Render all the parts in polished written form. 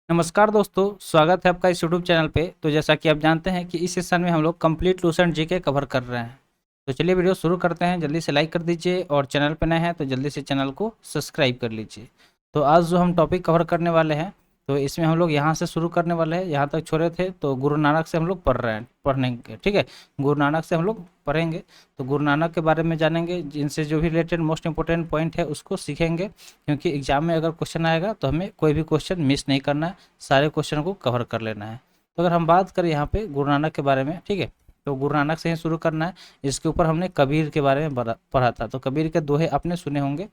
नमस्कार दोस्तों, स्वागत है आपका इस यूट्यूब चैनल पे। तो जैसा कि आप जानते हैं कि इस सेशन में हम लोग कंप्लीट लूसेंट जीके कवर कर रहे हैं। तो चलिए वीडियो शुरू करते हैं। जल्दी से लाइक कर दीजिए और चैनल पे नए हैं तो जल्दी से चैनल को सब्सक्राइब कर लीजिए। तो आज जो हम टॉपिक कवर करने वाले हैं तो इसमें हम लोग यहाँ से शुरू करने वाले हैं। यहाँ तक छोड़े थे तो गुरु नानक से हम लोग पढ़ रहे हैं, पढ़ेंगे। ठीक है, गुरु नानक से हम लोग पढ़ेंगे। तो गुरु नानक के बारे में जानेंगे, जिनसे जो भी रिलेटेड मोस्ट इंपॉर्टेंट पॉइंट है उसको सीखेंगे, क्योंकि एग्जाम में अगर क्वेश्चन आएगा तो हमें कोई भी क्वेश्चन मिस नहीं करना है, सारे क्वेश्चन को कवर कर लेना है। तो अगर हम बात करें यहाँ पे गुरु नानक के बारे में, ठीक है, तो गुरु नानक से ही शुरू करना है। इसके ऊपर हमने कबीर के बारे में पढ़ा था। तो कबीर के दोहे आपने सुने होंगे,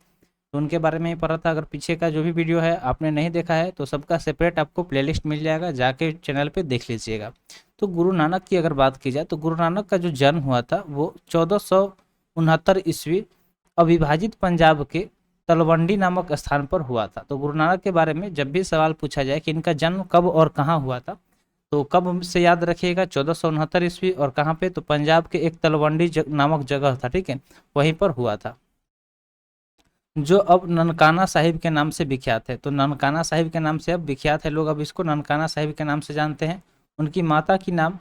तो उनके बारे में ही पढ़ा था। अगर पीछे का जो भी वीडियो है आपने नहीं देखा है तो सबका सेपरेट आपको प्लेलिस्ट मिल जाएगा, जाके चैनल पे देख लीजिएगा। तो गुरु नानक की अगर बात की जाए तो गुरु नानक का जो जन्म हुआ था वो 1469 ईस्वी अविभाजित पंजाब के तलवंडी नामक स्थान पर हुआ था। तो गुरु नानक के बारे में जब भी सवाल पूछा जाए कि इनका जन्म कब और कहाँ हुआ था, तो कब से याद रखिएगा, 1469 ईस्वी। और कहाँ पे, तो पंजाब के एक तलवंडी नामक जगह था, ठीक है, वहीं पर हुआ था, जो अब ननकाना साहिब के नाम से विख्यात है। तो ननकाना साहिब के नाम से अब विख्यात है, लोग अब इसको ननकाना साहिब के नाम से जानते हैं। उनकी माता की नाम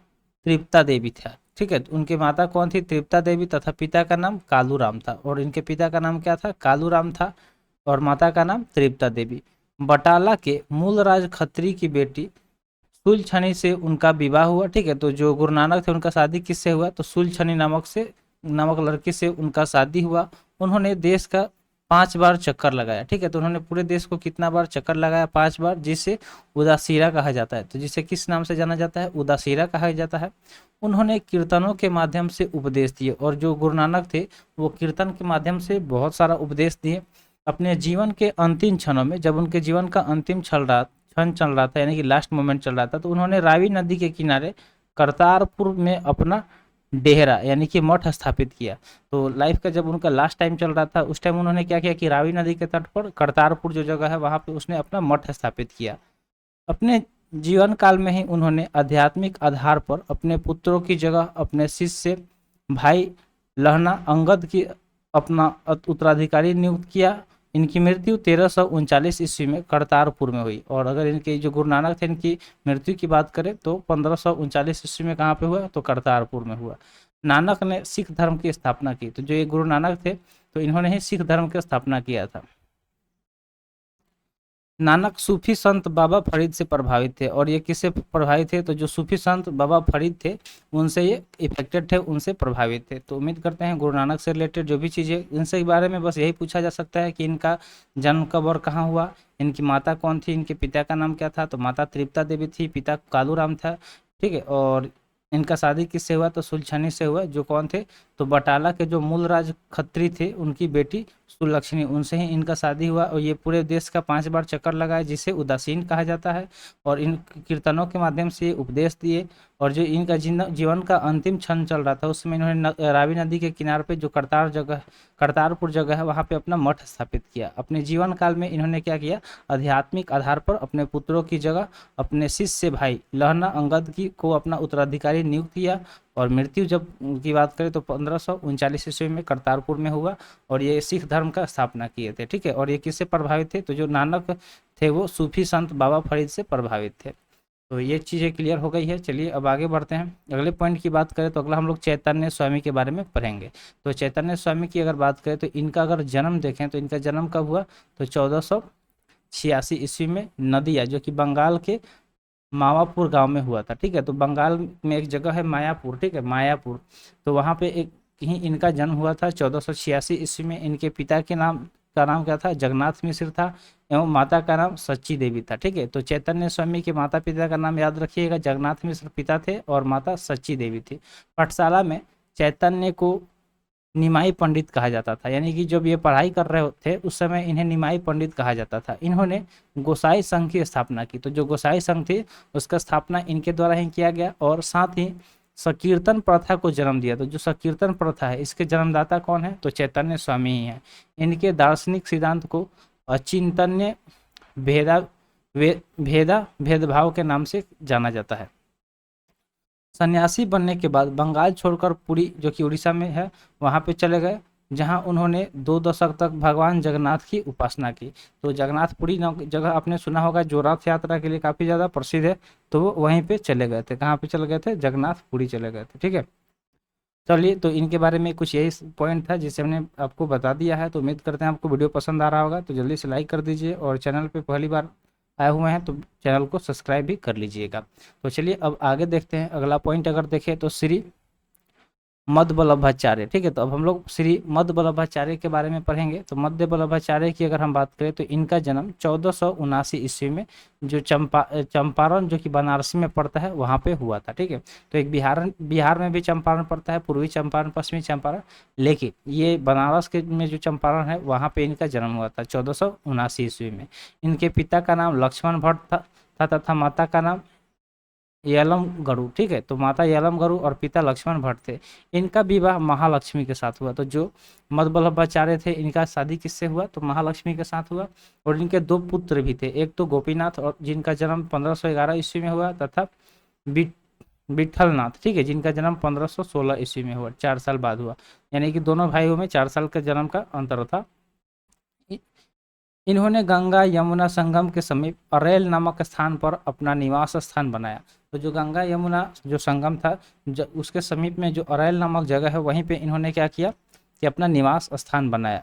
तृप्ता देवी था, ठीक है। तो उनकी माता कौन थी? तृप्ता देवी, तथा पिता का नाम कालू राम था। और इनके पिता का नाम क्या था? कालू राम था। और माता का नाम तृप्ता देवी। बटाला के मूलराज खत्री की बेटी सुलछनी से उनका विवाह हुआ, ठीक है। तो जो गुरु नानक थे उनका शादी किससे हुआ? तो सुलछनी नामक लड़की से उनका शादी हुआ। उन्होंने देश का 5 बार चक्कर लगाया, ठीक है। तो उन्होंने पूरे देश को कितना बार चक्कर लगाया? 5 बार, जिसे उदासीरा कहा जाता है। तो जिसे किस नाम से जाना जाता है? उदासीरा कहा जाता है। उन्होंने कीर्तनों के माध्यम से उपदेश दिए, और जो गुरु नानक थे वो कीर्तन के माध्यम से बहुत सारा उपदेश दिए। अपने जीवन के अंतिम क्षणों में, जब उनके जीवन का अंतिम क्षण चल रहा था, यानी कि लास्ट मोमेंट चल रहा था, तो उन्होंने रावी नदी के किनारे करतारपुर में अपना डेहरा यानी कि मठ स्थापित किया। तो लाइफ का जब उनका लास्ट टाइम चल रहा था उस टाइम उन्होंने क्या किया कि रावी नदी के तट पर करतारपुर जो जगह है वहाँ पे उसने अपना मठ स्थापित किया। अपने जीवन काल में ही उन्होंने आध्यात्मिक आधार पर अपने पुत्रों की जगह अपने शिष्य भाई लहना अंगद की अपना उत्तराधिकारी नियुक्त किया। इनकी मृत्यु 1339 ईस्वी में करतारपुर में हुई। और अगर इनके जो गुरु नानक थे इनकी मृत्यु की बात करें तो 1539 ईस्वी में कहाँ पे हुआ? तो करतारपुर में हुआ। नानक ने सिख धर्म की स्थापना की। तो जो ये गुरु नानक थे तो इन्होंने ही सिख धर्म की स्थापना किया था। नानक सूफी संत बाबा फरीद से प्रभावित थे। और ये किससे प्रभावित थे? तो जो सूफी संत बाबा फरीद थे उनसे ये इफेक्टेड थे, उनसे प्रभावित थे। तो उम्मीद करते हैं गुरु नानक से रिलेटेड जो भी चीज़ें इनसे के बारे में बस यही पूछा जा सकता है कि इनका जन्म कब और कहाँ हुआ, इनकी माता कौन थी, इनके पिता का नाम क्या था। तो माता तृप्ता देवी थी, पिता कालू राम था, ठीक है। और इनका शादी किससे हुआ? तो सुलछनी से हुआ, जो कौन थे? तो बटाला के जो मूल राज खत्री थे उनकी बेटी सुलक्षणी, उनसे ही इनका शादी हुआ। और ये पूरे देश का 5 बार चक्कर लगाया, जिसे उदासीन कहा जाता है। और इन कीर्तनों के माध्यम से उपदेश दिए। और जो इनका जीवन का अंतिम क्षण चल रहा था उसमें इन्होंने रावी नदी के किनारे पे जो करतारपुर जगह है वहाँ पे अपना मठ स्थापित किया। अपने जीवन काल में इन्होंने क्या किया? आध्यात्मिक आधार पर अपने पुत्रों की जगह अपने शिष्य भाई लहना अंगद की को अपना उत्तराधिकारी नियुक्त किया। और मृत्यु जब की बात करें तो 1539 ईस्वी में करतारपुर में हुआ। और ये सिख धर्म का स्थापना किए थे, ठीक है। और ये किससे प्रभावित थे? तो जो नानक थे वो सूफी संत बाबा फरीद से प्रभावित थे। तो ये चीज़ें क्लियर हो गई है। चलिए अब आगे बढ़ते हैं। अगले पॉइंट की बात करें तो अगला हम लोग चैतन्य स्वामी के बारे में पढ़ेंगे। तो चैतन्य स्वामी की अगर बात करें तो इनका अगर जन्म देखें तो इनका जन्म कब हुआ? तो 1486 ईस्वी में नदिया, जो कि बंगाल के मावापुर गांव में हुआ था, ठीक है। तो बंगाल में एक जगह है मायापुर, ठीक है, मायापुर। तो वहाँ पे एक ही इनका जन्म हुआ था 1486 ईस्वी में। इनके पिता के नाम का नाम क्या था? जगन्नाथ मिश्र था। एवं माता का नाम सच्ची देवी था, ठीक है। तो चैतन्य स्वामी के माता पिता का नाम याद रखिएगा, जगन्नाथ मिश्र पिता थे और माता सच्ची देवी थी। पाठशाला में चैतन्य को निमाई पंडित कहा जाता था, यानी कि जब ये पढ़ाई कर रहे थे उस समय इन्हें निमाई पंडित कहा जाता था। इन्होंने गोसाई संघ की स्थापना की। तो जो गोसाई संघ थी उसका स्थापना इनके द्वारा ही किया गया। और साथ ही संकीर्तन प्रथा को जन्म दिया। तो जो संकीर्तन प्रथा है इसके जन्मदाता कौन है? तो चैतन्य स्वामी ही हैं। इनके दार्शनिक सिद्धांत को अचिंतन्य भेदभाव के नाम से जाना जाता है। सन्यासी बनने के बाद बंगाल छोड़कर पुरी, जो कि उड़ीसा में है, वहाँ पे चले गए, जहां उन्होंने 2 दशक तक भगवान जगन्नाथ की उपासना की। तो जगन्नाथपुरी नाम जगह आपने सुना होगा, जो रथ यात्रा के लिए काफ़ी ज़्यादा प्रसिद्ध है, तो वो वहीं पे चले गए थे। कहाँ पे चले गए थे? जगन्नाथपुरी चले गए थे। ठीक है, चलिए, तो इनके बारे में कुछ यही पॉइंट था जिसे हमने आपको बता दिया है। तो उम्मीद करते हैं आपको वीडियो पसंद आ रहा होगा। तो जल्दी से लाइक कर दीजिए, और चैनल पे पहली बार आए हुए हैं तो चैनल को सब्सक्राइब भी कर लीजिएगा। तो चलिए अब आगे देखते हैं। अगला पॉइंट अगर देखें तो श्री मध्य वल्लभाचार्य। ठीक है, तो अब हम लोग श्री मध्य वल्लभाचार्य के बारे में पढ़ेंगे। तो मध्य वल्लभाचार्य की अगर हम बात करें तो इनका जन्म 1479 ईस्वी में जो चंपारण जो कि बनारस में पड़ता है वहाँ पे हुआ था। ठीक है, तो एक बिहार में भी चंपारण पड़ता है, पूर्वी चंपारण, पश्चिमी चंपारण, लेकिन ये बनारस के में जो चंपारण है वहाँ पे इनका जन्म हुआ था 1479 ईस्वी में। इनके पिता का नाम लक्ष्मण भट्ट था तथा माता का नाम यलम गरु। ठीक है, तो माता यलम गरु और पिता लक्ष्मण भट्ट थे। इनका विवाह महालक्ष्मी के साथ हुआ। तो जो मध्य वल्लभाचार्य थे, इनका शादी किससे हुआ? तो महालक्ष्मी के साथ हुआ। और इनके 2 पुत्र भी थे, एक तो गोपीनाथ, और जिनका जन्म 1511 ईस्वी में हुआ, तथा विठलनाथ। ठीक है, जिनका जन्म 1516 ईस्वी में हुआ, 4 साल बाद हुआ। यानी कि दोनों भाइयों में 4 साल का जन्म का अंतर था। इन्होंने गंगा यमुना संगम के समीप अरेल नामक स्थान पर अपना निवास स्थान बनाया। तो जो गंगा यमुना जो संगम था, उसके समीप में जो अरेल नामक जगह है, वहीं पे इन्होंने क्या किया कि अपना निवास स्थान बनाया।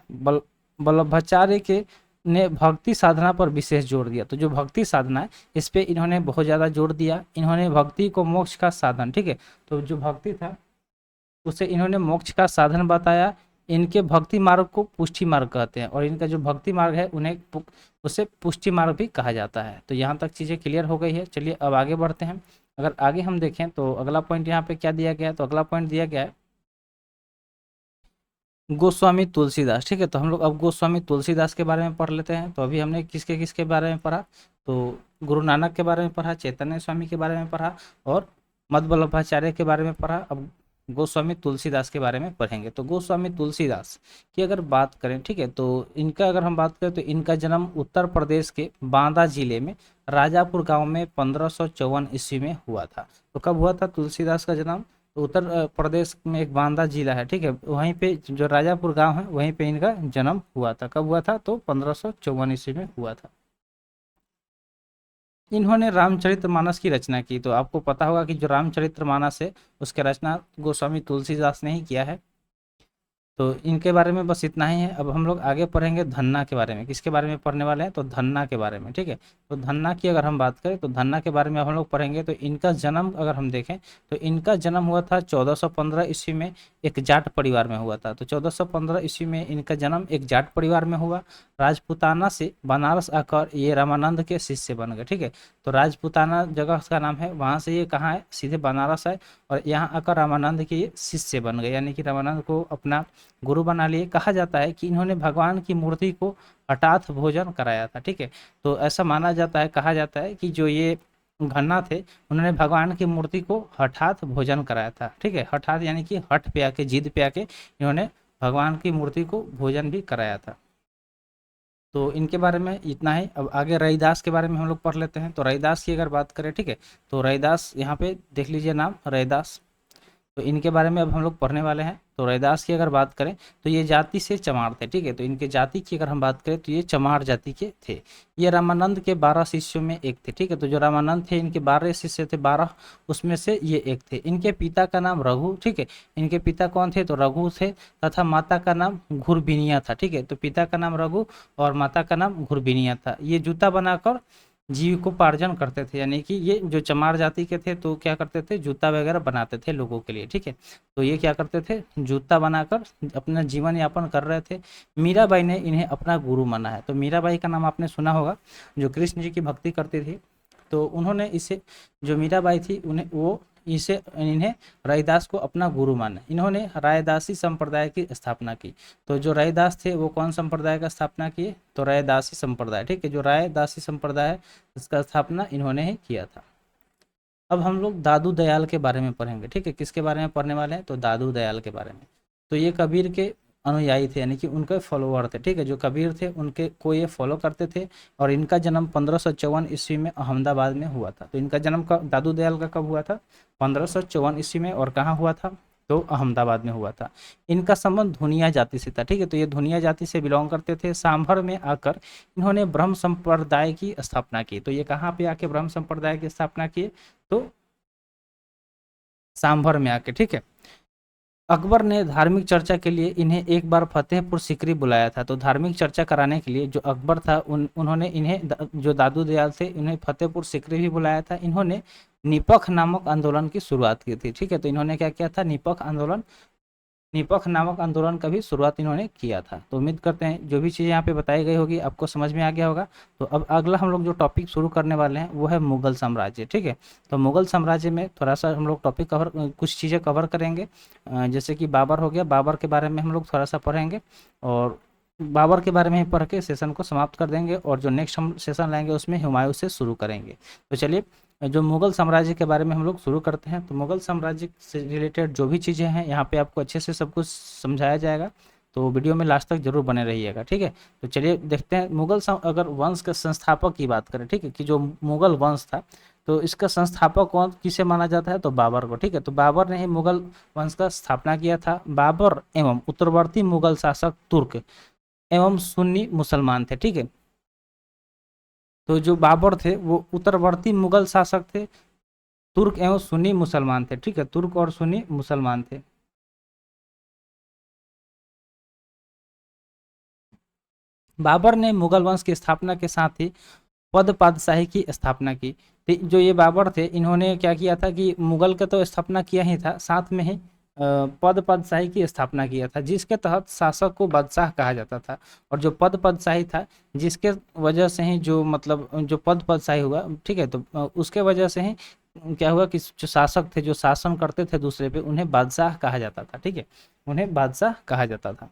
वल्लभाचार्य के ने भक्ति साधना पर विशेष जोर दिया। तो जो भक्ति साधना है, इस पे इन्होंने बहुत ज़्यादा जोर दिया। इन्होंने भक्ति को मोक्ष का साधन, ठीक है, तो जो भक्ति था उसे इन्होंने मोक्ष का साधन बताया। इनके भक्ति मार्ग को पुष्टि मार्ग कहते हैं, और इनका जो भक्ति मार्ग है उसे पुष्टि मार्ग भी कहा जाता है। तो यहाँ तक चीज़ें क्लियर हो गई है। चलिए अब आगे बढ़ते हैं। अगर आगे हम देखें तो अगला पॉइंट यहाँ पे क्या दिया गया है? तो अगला पॉइंट दिया गया है गोस्वामी तुलसीदास। ठीक है, तो हम लोग अब गोस्वामी तुलसीदास के बारे में पढ़ लेते हैं। तो अभी हमने किसके किसके बारे में पढ़ा? तो गुरु नानक के बारे में पढ़ा, चैतन्य स्वामी के बारे में पढ़ा, और मध्य वल्लभाचार्य के बारे में पढ़ा। अब गोस्वामी तुलसीदास के बारे में पढ़ेंगे। तो गोस्वामी तुलसीदास की अगर बात करें, ठीक है, तो इनका अगर हम बात करें तो इनका जन्म उत्तर प्रदेश के बांदा जिले में राजापुर गांव में 1554 ईस्वी में हुआ था। तो कब हुआ था तुलसीदास का जन्म? तो उत्तर प्रदेश में एक बांदा जिला है, ठीक है, वहीं पे जो राजापुर गांव है वहीं पे इनका जन्म हुआ था। कब हुआ था? तो 1554 ईस्वी में हुआ था। इन्होंने रामचरितमानस की रचना की। तो आपको पता होगा कि जो रामचरितमानस है उसकी रचना गोस्वामी तुलसीदास ने ही किया है। तो इनके बारे में बस इतना ही है। अब हम लोग आगे पढ़ेंगे धन्ना के बारे में। किसके बारे में पढ़ने वाले हैं? तो धन्ना के बारे में। ठीक है, तो धन्ना की अगर हम बात करें तो धन्ना के बारे में अब हम लोग पढ़ेंगे। तो इनका जन्म अगर हम देखें तो इनका जन्म हुआ था 1415 ईस्वी में, एक जाट परिवार में हुआ था। तो 1415 ईस्वी में इनका जन्म एक जाट परिवार में हुआ। राजपूताना से बनारस आकर ये रामानंद के शिष्य बन गए। ठीक है, तो राजपूताना जगह का नाम है, वहाँ से ये कहाँ है? सीधे बनारस है, और यहाँ आकर रामानंद के ये शिष्य बन गए, यानी कि रामानंद को अपना गुरु बना लिए। कहा जाता है कि इन्होंने भगवान की मूर्ति को हठात भोजन कराया था। ठीक है, तो ऐसा माना जाता है, कहा जाता है कि जो ये घन्ना थे उन्होंने भगवान की मूर्ति को हठात भोजन कराया था। ठीक है, हठात यानी कि हठ पे आके, जिद पे आके इन्होंने भगवान की मूर्ति को भोजन भी कराया था। तो इनके बारे में इतना ही। अब आगे रैदास के बारे में हम लोग पढ़ लेते हैं। तो रैदास की अगर बात करें, ठीक है, तो रैदास यहाँ पे देख लीजिए नाम रैदास। तो इनके बारे में अब हम लोग पढ़ने वाले हैं। तो रैदास की अगर बात करें तो ये जाति से चमार थे। ठीक है, तो इनके जाति की अगर हम बात करें तो ये चमार जाति के थे। ये रामानंद के 12 शिष्यों में एक थे। ठीक है, तो जो रामानंद थे इनके 12 शिष्य थे, 12 उसमें से ये एक थे। इनके पिता का नाम रघु। ठीक है, इनके पिता कौन थे? तो रघु थे, तथा माता का नाम घुरबिनिया था। ठीक है, तो पिता का नाम रघु और माता का नाम घुरबिनिया था। ये जूता बनाकर जीविकोपार्जन करते थे, यानी कि ये जो चमार जाति के थे तो क्या करते थे? जूता वगैरह बनाते थे लोगों के लिए। ठीक है, तो ये क्या करते थे? जूता बनाकर अपना जीवन यापन कर रहे थे। मीराबाई ने इन्हें अपना गुरु माना है। तो मीराबाई का नाम आपने सुना होगा, जो कृष्ण जी की भक्ति करती थी। तो उन्होंने इसे, जो मीराबाई थी इन्हें रैदास को अपना गुरु माना। इन्होंने रैदासी संप्रदाय की स्थापना की। तो जो रैदास थे वो कौन संप्रदाय का स्थापना किए? तो रैदासी संप्रदाय। ठीक है, जो रैदासी संप्रदाय है इसका स्थापना इन्होंने ही किया था। अब हम लोग दादू दयाल के बारे में पढ़ेंगे। ठीक है, किसके बारे में पढ़ने वाले हैं? तो दादू दयाल के बारे में। तो ये कबीर के अनुयायी थे, यानी कि उनके फॉलोअर थे। ठीक है, जो कबीर थे उनके को ये फॉलो करते थे। और इनका जन्म 1554 ईस्वी में अहमदाबाद में हुआ था। तो इनका जन्म दादू दयाल का कब हुआ था? 1554 ईस्वी में। और कहाँ हुआ था? तो अहमदाबाद में हुआ था। इनका संबंध धुनिया जाति से था, ठीक है, तो ये धुनिया जाति से बिलोंग करते थे। सांभर में आकर इन्होंने ब्रह्म संप्रदाय की स्थापना की। तो ये कहाँ पे आके ब्रह्म संप्रदाय की स्थापना किए, तो सांभर में आके, ठीक है। अकबर ने धार्मिक चर्चा के लिए इन्हें एक बार फतेहपुर सीकरी बुलाया था। तो धार्मिक चर्चा कराने के लिए जो अकबर था उन्होंने इन्हें जो दादू दयाल थे इन्हें फतेहपुर सीकरी भी बुलाया था। इन्होंने निपख नामक आंदोलन की शुरुआत की थी, ठीक है। तो इन्होंने क्या किया था, निपख नामक आंदोलन का भी शुरुआत इन्होंने किया था। तो उम्मीद करते हैं जो भी चीज़ यहाँ पे बताई गई होगी आपको समझ में आ गया होगा। तो अब अगला हम लोग जो टॉपिक शुरू करने वाले हैं वो है मुगल साम्राज्य, ठीक है। तो मुगल साम्राज्य में थोड़ा सा हम लोग टॉपिक कवर कुछ चीज़ें कवर करेंगे, जैसे कि बाबर हो गया, बाबर के बारे में हम लोग थोड़ा सा पढ़ेंगे और बाबर के बारे में ही पढ़ के सेशन को समाप्त कर देंगे। और जो नेक्स्ट हम सेशन लाएंगे उसमें हुमायूं से शुरू करेंगे। तो चलिए जो मुगल साम्राज्य के बारे में हम लोग शुरू करते हैं। तो मुगल साम्राज्य से रिलेटेड जो भी चीज़ें हैं यहाँ पे आपको अच्छे से सब कुछ समझाया जाएगा, तो वीडियो में लास्ट तक जरूर बने रहिएगा, ठीक है। तो चलिए देखते हैं अगर वंश के संस्थापक की बात करें, ठीक है, कि जो मुगल वंश था तो इसका संस्थापक कौन किसे माना जाता है, तो बाबर को, ठीक है। तो बाबर ने ही मुगल वंश का स्थापना किया था। बाबर एवं उत्तरवर्ती मुगल शासक तुर्क एवं सुन्नी मुसलमान थे, ठीक है। तो जो बाबर थे वो उत्तरवर्ती मुगल शासक थे, तुर्क एवं सुन्नी मुसलमान थे, ठीक है, तुर्क और सुन्नी मुसलमान थे। बाबर ने मुगल वंश की स्थापना के साथ ही पद पातशाही की स्थापना की। तो जो ये बाबर थे इन्होंने क्या किया था कि मुगल का तो स्थापना किया ही था, साथ में ही पद पातशाही की स्थापना किया था, जिसके तहत शासक को बादशाह कहा जाता था। और जो पद पातशाही था जिसके वजह से ही जो मतलब जो पद पातशाही हुआ, ठीक है, तो उसके वजह से ही क्या हुआ कि जो शासक थे जो शासन करते थे दूसरे पे उन्हें बादशाह कहा जाता था, ठीक है, उन्हें बादशाह कहा जाता था,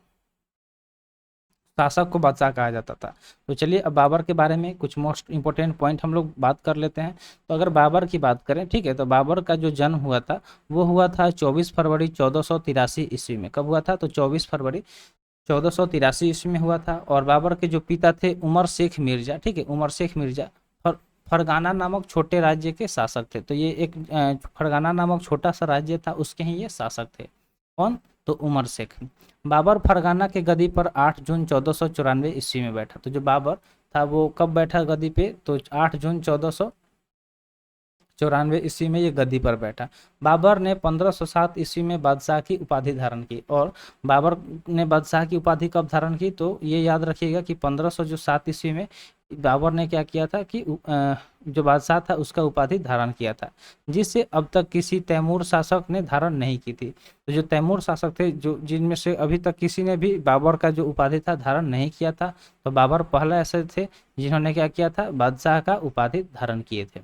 शासक को बादशाह कहा जाता था। तो चलिए अब बाबर के बारे में कुछ मोस्ट इंपॉर्टेंट पॉइंट हम लोग बात कर लेते हैं। तो अगर बाबर की बात करें, ठीक है, तो बाबर का जो जन्म हुआ था वो हुआ था 24 फरवरी 1483 ईस्वी में। कब हुआ था, तो 24 फरवरी 1483 ईस्वी में हुआ था। और बाबर के जो पिता थे उमर शेख मिर्जा, ठीक है, उमर शेख मिर्जा फरगाना नामक छोटे राज्य के शासक थे। तो ये एक फरगाना नामक छोटा सा राज्य था, उसके ही ये शासक थे। कौन, तो उमर शेख। बाबर फरगाना के गद्दी पर 8 जून 1494 ईस्वी में बैठा। तो जो बाबर था वो कब बैठा गद्दी पे, तो 8 जून 1494 ईस्वी में ये गद्दी पर बैठा। बाबर ने 1507 ईस्वी में बादशाह की उपाधि धारण की। और बाबर ने बादशाह की उपाधि कब धारण की, तो ये याद रखिएगा कि 1507 ईस्वी में बाबर ने क्या किया था कि जो बादशाह था उसका उपाधि धारण किया था, जिससे अब तक किसी तैमूर शासक ने धारण नहीं की थी। तो जो तैमूर शासक थे जो जिनमें से अभी तक किसी ने भी बाबर का जो उपाधि था धारण नहीं किया था, तो बाबर पहले ऐसे थे जिन्होंने क्या किया था, बादशाह का उपाधि धारण किए थे।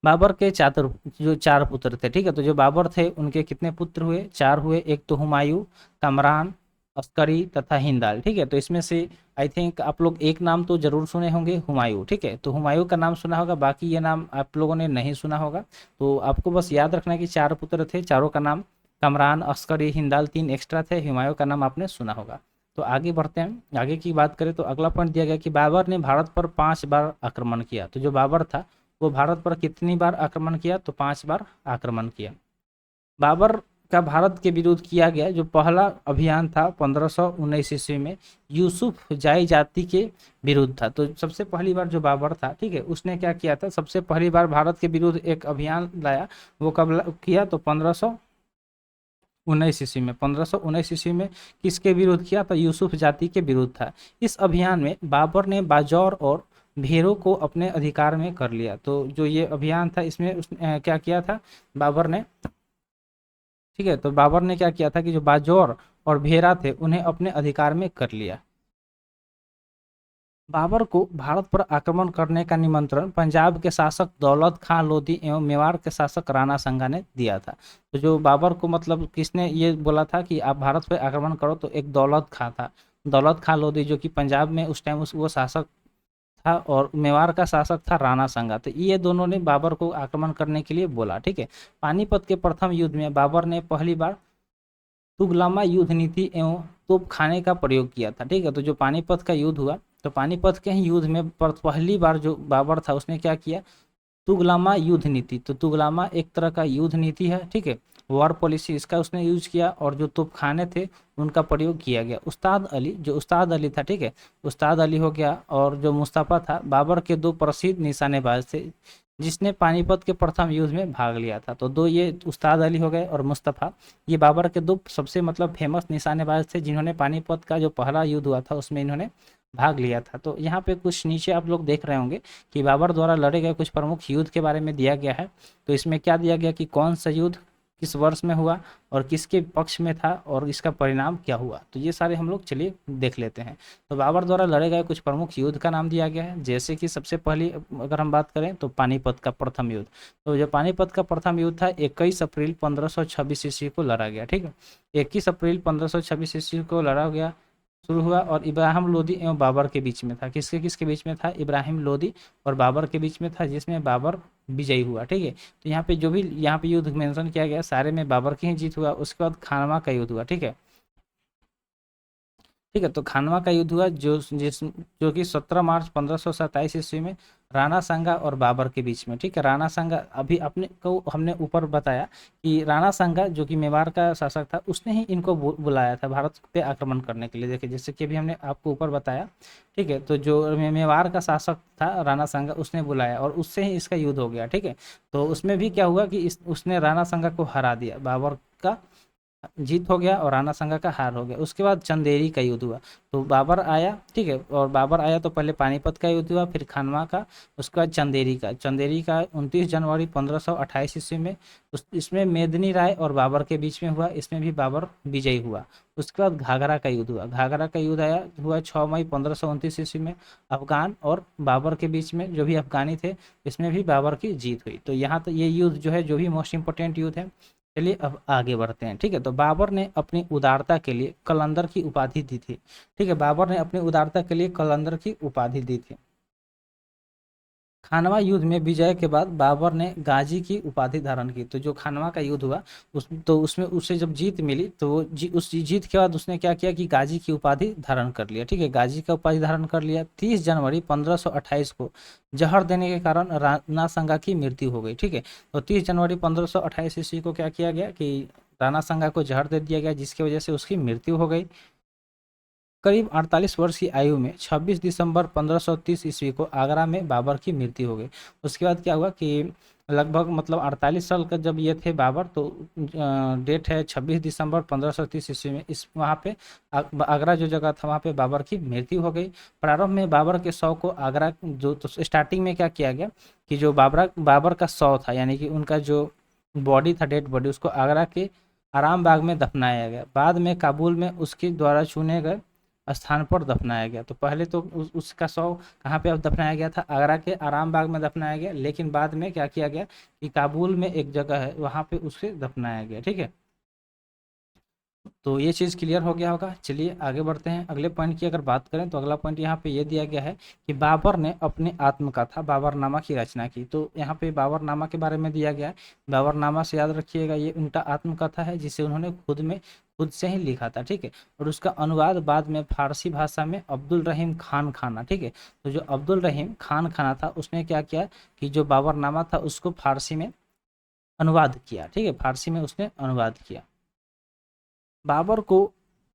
बाबर के चार पुत्र थे, ठीक है। तो जो बाबर थे उनके कितने पुत्र हुए, 4 हुए। एक तो हुमायूं, कमरान, अस्करी तथा हिंदाल, ठीक है। तो इसमें से आई थिंक आप लोग एक नाम तो जरूर सुने होंगे, हुमायूं, ठीक है। तो हुमायूं का नाम सुना होगा, बाकी ये नाम आप लोगों ने नहीं सुना होगा। तो आपको बस याद रखना है कि 4 पुत्र थे, चारों का नाम कमरान, अस्करी, हिंदाल, 3 एक्स्ट्रा थे, हुमायूं का नाम आपने सुना होगा। तो आगे बढ़ते हैं। आगे की बात करें तो अगला पॉइंट दिया गया कि बाबर ने भारत पर 5 बार आक्रमण किया। तो जो बाबर था वो भारत पर कितनी बार आक्रमण किया, तो 5 बार आक्रमण किया। बाबर का भारत के विरुद्ध किया गया जो पहला अभियान था 1519 ईस्वी में यूसुफ जाई जाति के विरुद्ध था। तो सबसे पहली बार जो बाबर था, ठीक है, उसने क्या किया था, सबसे पहली बार भारत के विरुद्ध एक अभियान लाया। वो कब किया, तो 1519 ईस्वी में। 1519 ईस्वी में किसके विरुद्ध किया, तो यूसुफ जाति के विरुद्ध था। इस अभियान में बाबर ने बाजौर और भेरों को अपने अधिकार में कर लिया। तो जो ये अभियान था इसमें क्या किया था बाबर ने, ठीक है, तो बाबर ने क्या किया था कि जो बाजौर और भेरा थे उन्हें अपने अधिकार में कर लिया। बाबर को भारत पर आक्रमण करने का निमंत्रण पंजाब के शासक दौलत खां लोधी एवं मेवाड़ के शासक राणा संगा ने दिया था। तो जो बाबर को मतलब किसने ये बोला था कि आप भारत पर आक्रमण करो, तो एक दौलत खां था, दौलत खां लोधी, जो कि पंजाब में उस टाइम वो शासक था, और मेवाड़ का शासक था राणा संगा। तो ये दोनों ने बाबर को आक्रमण करने के लिए बोला, ठीक है। पानीपत के प्रथम युद्ध में बाबर ने पहली बार तुगलमा युद्ध नीति एवं तोपखाने का प्रयोग किया था, ठीक है। तो जो पानीपत का युद्ध हुआ, तो पानीपत के ही युद्ध में पहली बार जो बाबर था उसने क्या किया, तुगलमा युद्ध नीति। तो तुगलमा एक तरह का युद्ध नीति है, ठीक है, वॉर पॉलिसी इसका उसने यूज किया, और जो तोपखाने थे उनका प्रयोग किया गया। उस्ताद अली, जो उस्ताद अली था, ठीक है, उस्ताद अली हो गया, और जो मुस्तफ़ा था, बाबर के दो प्रसिद्ध निशानेबाज थे जिसने पानीपत के प्रथम युद्ध में भाग लिया था। तो दो ये उस्ताद अली हो गए और मुस्तफ़ा, ये बाबर के दो सबसे मतलब फेमस निशानेबाज थे जिन्होंने पानीपत का जो पहला युद्ध हुआ था उसमें इन्होंने भाग लिया था। तो यहाँ पे कुछ नीचे आप लोग देख रहे होंगे कि बाबर द्वारा लड़े गए कुछ प्रमुख युद्ध के बारे में दिया गया है। तो इसमें क्या दिया गया कि कौन सा युद्ध किस वर्ष में हुआ और किसके पक्ष में था और इसका परिणाम क्या हुआ, तो ये सारे हम लोग चलिए देख लेते हैं। तो बाबर द्वारा लड़े गए कुछ प्रमुख युद्ध का नाम दिया गया है, जैसे कि सबसे पहली अगर हम बात करें तो पानीपत का प्रथम युद्ध। तो जो पानीपत का प्रथम युद्ध था 21 अप्रैल 1526 ईस्वी को लड़ा गया, ठीक है, 21 अप्रैल 1526 ईस्वी को लड़ा गया, शुरू हुआ, और इब्राहिम लोदी एवं बाबर के बीच में था। किसके किसके बीच में था? इब्राहिम लोदी और बाबर के बीच में था, जिसमें बाबर विजयी हुआ, ठीक है। तो यहाँ पे जो भी यहाँ पे युद्ध मेंशन किया गया सारे में बाबर की ही जीत हुआ। उसके बाद खानवा का युद्ध हुआ, ठीक है, ठीक है। तो खानवा का युद्ध हुआ जो कि 17 मार्च 1527 ईस्वी में राणा सांगा और बाबर के बीच में, ठीक है। राणा सांगा अभी अपने को हमने ऊपर बताया कि राणा सांगा जो कि मेवाड़ का शासक था उसने ही इनको बुलाया था भारत पे आक्रमण करने के लिए। देखिए जैसे कि अभी हमने आपको ऊपर बताया, ठीक है। तो जो मेवाड़ का शासक था राणा सांगा उसने बुलाया और उससे ही इसका युद्ध हो गया, ठीक है। तो उसमें भी क्या हुआ कि उसने राणा सांगा को हरा दिया, बाबर का जीत हो गया और राणा सांगा का हार हो गया। उसके बाद चंदेरी का युद्ध हुआ, तो बाबर आया, ठीक है, और बाबर आया तो पहले पानीपत का युद्ध हुआ, फिर खानवा का, उसके बाद चंदेरी का 29 जनवरी 1528 ईस्वी में। इसमें मेदिनी राय और बाबर के बीच में हुआ, इसमें भी बाबर विजयी हुआ। उसके बाद घाघरा का युद्ध हुआ, घाघरा का युद्ध हुआ 6 मई 1529 ईस्वी में, अफगान और बाबर के बीच में, जो भी अफगानी थे, इसमें भी बाबर की जीत हुई। तो यहाँ तो ये युद्ध जो है जो भी मोस्ट इंपोर्टेंट युद्ध है। चलिए अब आगे बढ़ते हैं, ठीक है। तो बाबर ने अपनी उदारता के लिए कलंदर की उपाधि दी थी, ठीक है, बाबर ने अपनी उदारता के लिए कलंदर की उपाधि दी थी। खानवा युद्ध में विजय के बाद बाबर ने गाजी की उपाधि धारण की। तो जो खानवा का युद्ध हुआ उसमें उसे जब जीत मिली तो वो उस जीत के बाद उसने क्या किया कि गाजी की उपाधि धारण कर लिया, ठीक है, गाजी का उपाधि धारण कर लिया। 30 जनवरी 1528 को जहर देने के कारण राणा सांगा की मृत्यु हो गई, ठीक है। तो 30 जनवरी 1528 ईस्वी को क्या किया गया कि राणा सांगा को जहर दे दिया गया, जिसकी वजह से उसकी मृत्यु हो गई। करीब 48 वर्ष की आयु में 26 दिसंबर 1530 ईस्वी को आगरा में बाबर की मृत्यु हो गई। उसके बाद क्या हुआ कि लगभग मतलब 48 साल का जब ये थे बाबर, तो डेट है 26 दिसंबर 1530 ईस्वी में, इस वहाँ पे आगरा जो जगह था वहाँ पे बाबर की मृत्यु हो गई। प्रारंभ में बाबर के शव को आगरा जो तो स्टार्टिंग में क्या किया गया कि जो बाबर का शव था, यानी कि उनका जो बॉडी था, डेड बॉडी, उसको आगरा के आराम बाग में दफनाया गया। बाद में काबुल में उसके द्वारा चुने गए स्थान पर दफनाया गया। तो पहले तो उसका शव कहाँ पे अब दफनाया गया था? आगरा के आराम बाग में दफनाया गया, लेकिन बाद में क्या किया गया कि काबुल में एक जगह है वहाँ पे उसे दफनाया गया, ठीक है। तो ये चीज़ क्लियर हो गया होगा। चलिए आगे बढ़ते हैं। अगले पॉइंट की अगर बात करें तो अगला पॉइंट यहाँ पे ये दिया गया है कि बाबर ने अपनी आत्मकथा बाबरनामा की रचना की। तो यहाँ पे बाबरनामा के बारे में दिया गया है। बाबरनामा से याद रखिएगा ये उनका आत्मकथा है जिसे उन्होंने खुद से ही लिखा था, ठीक है। और उसका अनुवाद बाद में फारसी भाषा में अब्दुल रहीम खान खाना, ठीक है। तो जो अब्दुल रहीम खान खाना था उसने क्या किया कि जो बाबरनामा था उसको फारसी में अनुवाद किया, ठीक है, फारसी में उसने अनुवाद किया। बाबर को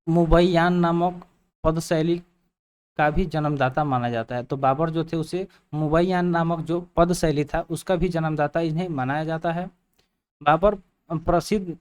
मुबैयान नामक पदशैली का भी जन्मदाता माना जाता है। तो बाबर जो थे उसे मुबैयान नामक जो पदशैली था उसका भी जन्मदाता इन्हें माना जाता है। बाबर प्रसिद्ध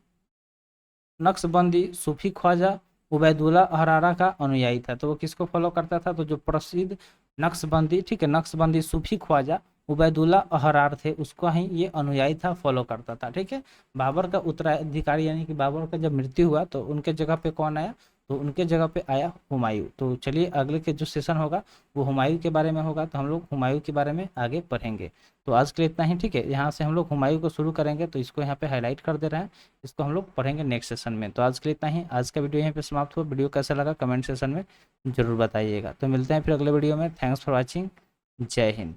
नक्शबंदी सूफी ख्वाजा उबैदुल्ला अहरारा का अनुयायी था। तो वो किसको फॉलो करता था? तो जो प्रसिद्ध नक्शबंदी, ठीक है, नक्शबंदी सूफी ख्वाजा उबैदुल्ला अहरार थे उसको ही ये अनुयायी था, फॉलो करता था, ठीक है। बाबर का उत्तराधिकारी यानी कि बाबर का जब मृत्यु हुआ तो उनके जगह पे कौन आया? तो उनके जगह पे आया हुमायूं। तो चलिए अगले के जो सेशन होगा वो हुमायूं के बारे में होगा, तो हम लोग हुमायूं के बारे में आगे पढ़ेंगे। तो आज के लिए इतना ही, ठीक है। यहाँ से हम लोग हुमायूं को शुरू करेंगे, तो इसको यहाँ पे हाईलाइट कर दे रहे हैं, इसको हम लोग पढ़ेंगे नेक्स्ट सेशन में। तो आज के लिए इतना ही, आज का वीडियो यहीं पे समाप्त हुआ। वीडियो कैसा लगा कमेंट सेशन में जरूर बताइएगा। तो मिलते हैं फिर अगले वीडियो में। Thanks for watching. जय हिंद।